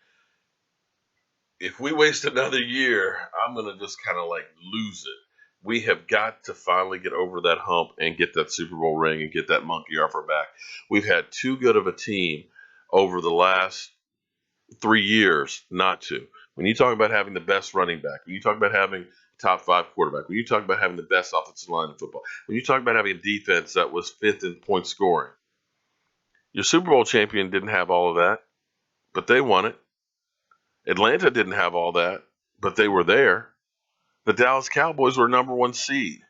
If we waste another year, I'm going to just kind of lose it. We have got to finally get over that hump and get that Super Bowl ring and get that monkey off our back. We've had too good of a team over the last 3 years not to. When you talk about having the best running back, when you talk about having top 5 quarterback, when you talk about having the best offensive line in football, when you talk about having a defense that was 5th in point scoring, your Super Bowl champion didn't have all of that, but they won it. Atlanta didn't have all that, but they were there. The Dallas Cowboys were number 1 seed,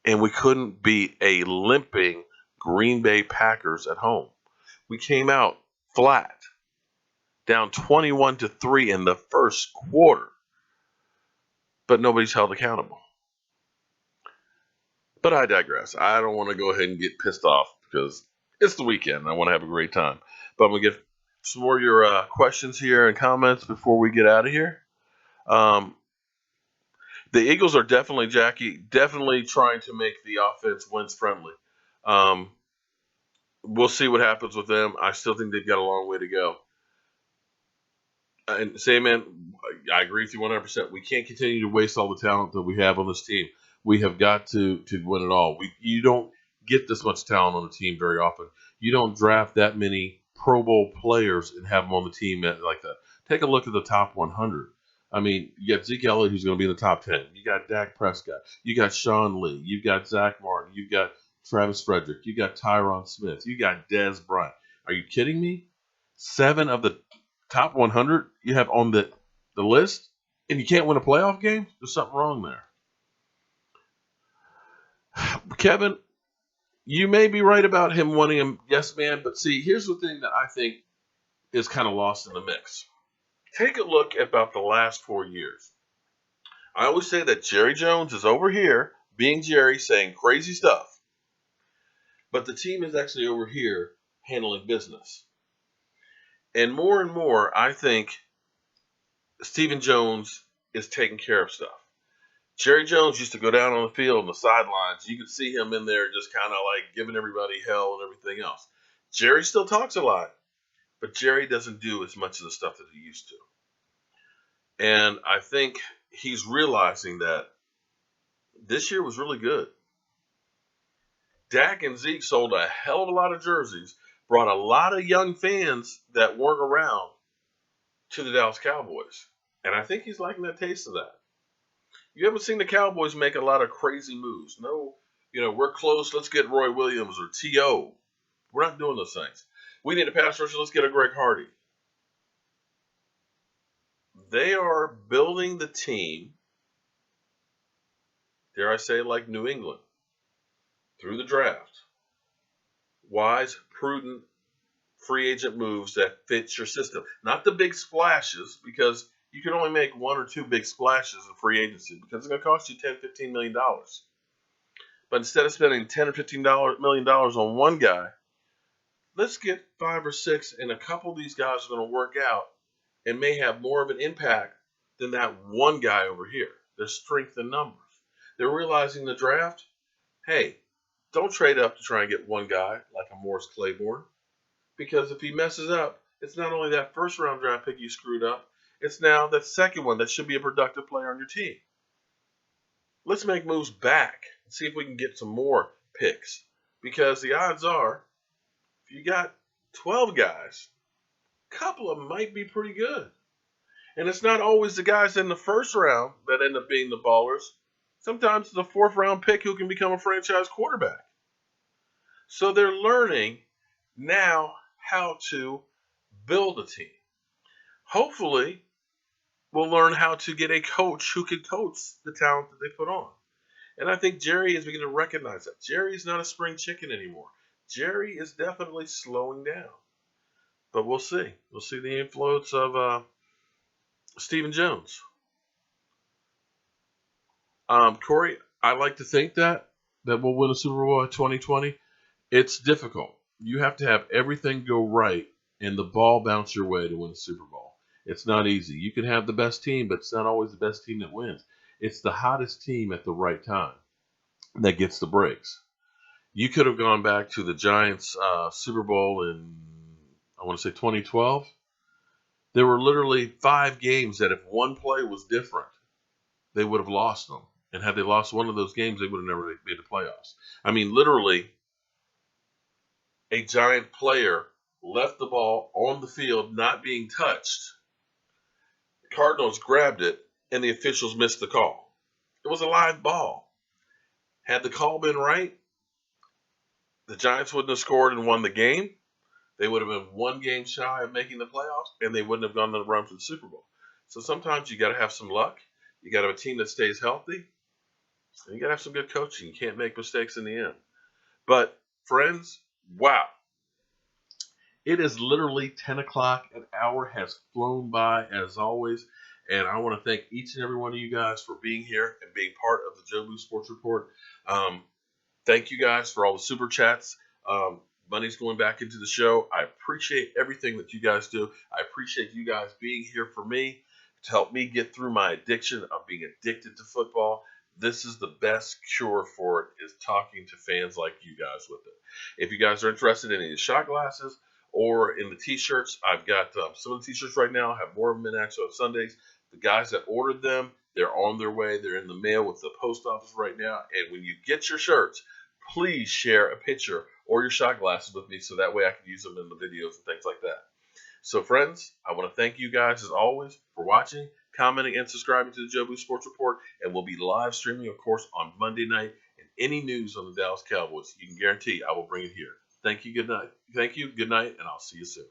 and we couldn't beat a limping Green Bay Packers at home. We came out flat, down 21-3 in the first quarter, but nobody's held accountable. But I digress. I don't want to go ahead and get pissed off because it's the weekend and I want to have a great time. But I'm going to get some more of your questions here and comments before we get out of here. The Eagles are definitely, Jackie, trying to make the offense wins friendly. We'll see what happens with them. I still think they've got a long way to go. And man, I agree with you 100%. We can't continue to waste all the talent that we have on this team. We have got to win it all. You don't get this much talent on the team very often. You don't draft that many Pro Bowl players and have them on the team like that. Take a look at the top 100. I mean, you got Ezekiel Elliott, who's going to be in the top 10. You got Dak Prescott. You got Sean Lee. You've got Zach Martin. You've got Travis Frederick. You got Tyron Smith. You got Dez Bryant. Are you kidding me? 7 of the top 100 you have on the list, and you can't win a playoff game? There's something wrong there. Kevin, you may be right about him wanting him, yes, man, but see, here's the thing that I think is kind of lost in the mix. Take a look at about the last 4 years. I always say that Jerry Jones is over here, being Jerry, saying crazy stuff, but the team is actually over here handling business. And more, I think Stephen Jones is taking care of stuff. Jerry Jones used to go down on the field on the sidelines. You could see him in there just kind of like giving everybody hell and everything else. Jerry still talks a lot, but Jerry doesn't do as much of the stuff that he used to. And I think he's realizing that this year was really good. Dak and Zeke sold a hell of a lot of jerseys, brought a lot of young fans that weren't around to the Dallas Cowboys. And I think he's liking that taste of that. You haven't seen the Cowboys make a lot of crazy moves. No, we're close. Let's get Roy Williams or T.O. We're not doing those things. We need a pass rusher. Let's get a Greg Hardy. They are building the team, dare I say, like New England, through the draft. Wise, prudent, free agent moves that fit your system. Not the big splashes, because you can only make 1 or 2 big splashes in free agency because it's going to cost you $10, $15 million. But instead of spending $10 or $15 million on one guy, let's get 5 or 6, and a couple of these guys are going to work out and may have more of an impact than that one guy over here. There's strength in numbers. They're realizing the draft, hey, don't trade up to try and get one guy like a Morris Claiborne, because if he messes up, it's not only that first-round draft pick you screwed up, it's now that second one that should be a productive player on your team. Let's make moves back and see if we can get some more picks. Because the odds are, if you got 12 guys, a couple of them might be pretty good. And it's not always the guys in the first round that end up being the ballers. Sometimes it's the 4th-round pick who can become a franchise quarterback. So they're learning now how to build a team. Hopefully, we'll learn how to get a coach who can coach the talent that they put on. And I think Jerry is beginning to recognize that. Jerry is not a spring chicken anymore. Jerry is definitely slowing down. But we'll see. We'll see the influence of Stephen Jones. Corey, I like to think that we'll win a Super Bowl in 2020. It's difficult. You have to have everything go right and the ball bounce your way to win a Super Bowl. It's not easy. You can have the best team, but it's not always the best team that wins. It's the hottest team at the right time that gets the breaks. You could have gone back to the Giants Super Bowl in, I want to say 2012. There were literally 5 games that if one play was different, they would have lost them. And had they lost one of those games, they would have never made the playoffs. I mean, literally, a Giant player left the ball on the field not being touched. The Cardinals grabbed it, and the officials missed the call. It was a live ball. Had the call been right, the Giants wouldn't have scored and won the game. They would have been 1 game shy of making the playoffs, and they wouldn't have gone to the run for the Super Bowl. So sometimes you got to have some luck. You got to have a team that stays healthy. And you got to have some good coaching. You can't make mistakes in the end. But friends, wow. It is literally 10 o'clock. An hour has flown by as always. And I want to thank each and every one of you guys for being here and being part of the Joe Boo Sports Report. Thank you guys for all the super chats. Money's going back into the show. I appreciate everything that you guys do. I appreciate you guys being here for me to help me get through my addiction of being addicted to football. This is the best cure for it, is talking to fans like you guys with it. If you guys are interested in any shot glasses or in the t-shirts, I've got some of the t-shirts right now. I have more of them in actually on Sundays. The guys that ordered them, they're on their way. They're in the mail with the post office right now. And when you get your shirts, please share a picture or your shot glasses with me so that way I can use them in the videos and things like that. So, friends, I want to thank you guys, as always, for watching, commenting, and subscribing to the Joe Boo Sports Report. And we'll be live streaming, of course, on Monday night. And any news on the Dallas Cowboys, you can guarantee I will bring it here. Thank you. Good night. Thank you. Good night. And I'll see you soon.